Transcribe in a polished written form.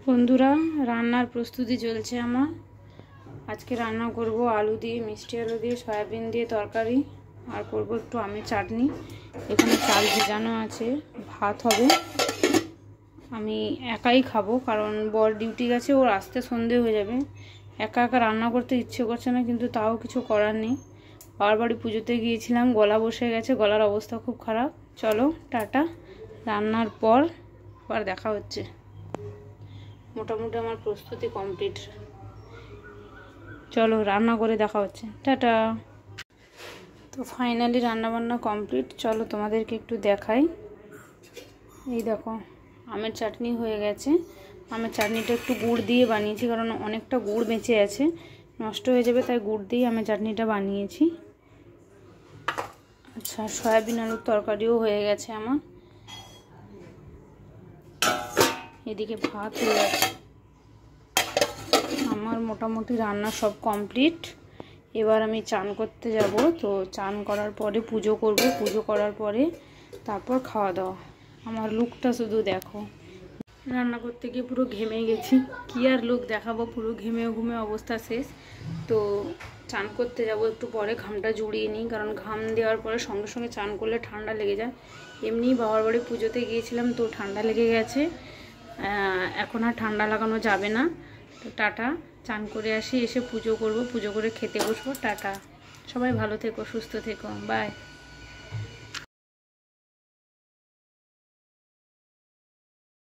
বন্ধুরা, রান্নার প্রস্তুতি চলছে আমার। আজকে রান্না করব আলু দিয়ে, মিষ্টি আলু দিয়ে, সয়াবিন দিয়ে তরকারি, আর করব একটু আমের চাটনি। এখানে চাল ভেজানো আছে, ভাত হবে। আমি একাই খাবো, কারণ বর ডিউটি গেছে, ওর আসতে সন্ধে হয়ে যাবে। একা একা রান্না করতে ইচ্ছে করছে না, কিন্তু তাও কিছু করার নেই। বাবার বাড়ি পুজোতে গিয়েছিলাম, গলা বসে গেছে, গলার অবস্থা খুব খারাপ। চলো টাটা, রান্নার পর আবার দেখা হচ্ছে। মোটামুটি আমার প্রস্তুতি কমপ্লিট, চলো রান্না করে দেখা হচ্ছে, টাটা। তো ফাইনালি রান্নাবান্না কমপ্লিট, চলো তোমাদেরকে একটু দেখাই। এই দেখো, আমের চাটনি হয়ে গেছে। আমের চাটনিটা একটু গুড় দিয়ে বানিয়েছি, কারণ অনেকটা গুড় বেঁচে আছে, নষ্ট হয়ে যাবে, তাই গুড় দিয়ে আমের চাটনিটা বানিয়েছি। আচ্ছা, সয়াবিন আলুর তরকারিও হয়ে গেছে আমার। এদিকে ভাত হয়ে গেছে আমার। মোটামুটি রান্না সব কমপ্লিট। এবার আমি চান করতে যাব। তো চান করার পরে পুজো করব, পুজো করার পরে তারপর খাওয়া দাওয়া। আমার লুকটা শুধু দেখো, রান্না করতে গিয়ে পুরো ঘেমে গেছি। কি আর লুক দেখাবো, পুরো ঘেমে ঘুমে অবস্থা শেষ। তো চান করতে যাব একটু পরে, ঘামটা জুড়িয়ে নিই, কারণ ঘাম দেওয়ার পরে সঙ্গে সঙ্গে চান করলে ঠান্ডা লেগে যায়। এমনি বাবার বাড়ি পুজোতে গিয়েছিলাম, তো ঠান্ডা লেগে গেছে। এখন আর ঠান্ডা লাগানো যাবে না। তো টাটা, চান করে আসি, এসে পুজো করব, পুজো করে খেতে বসবো। টাটা, সবাই ভালো থেকো, সুস্থ থেকো, বাই।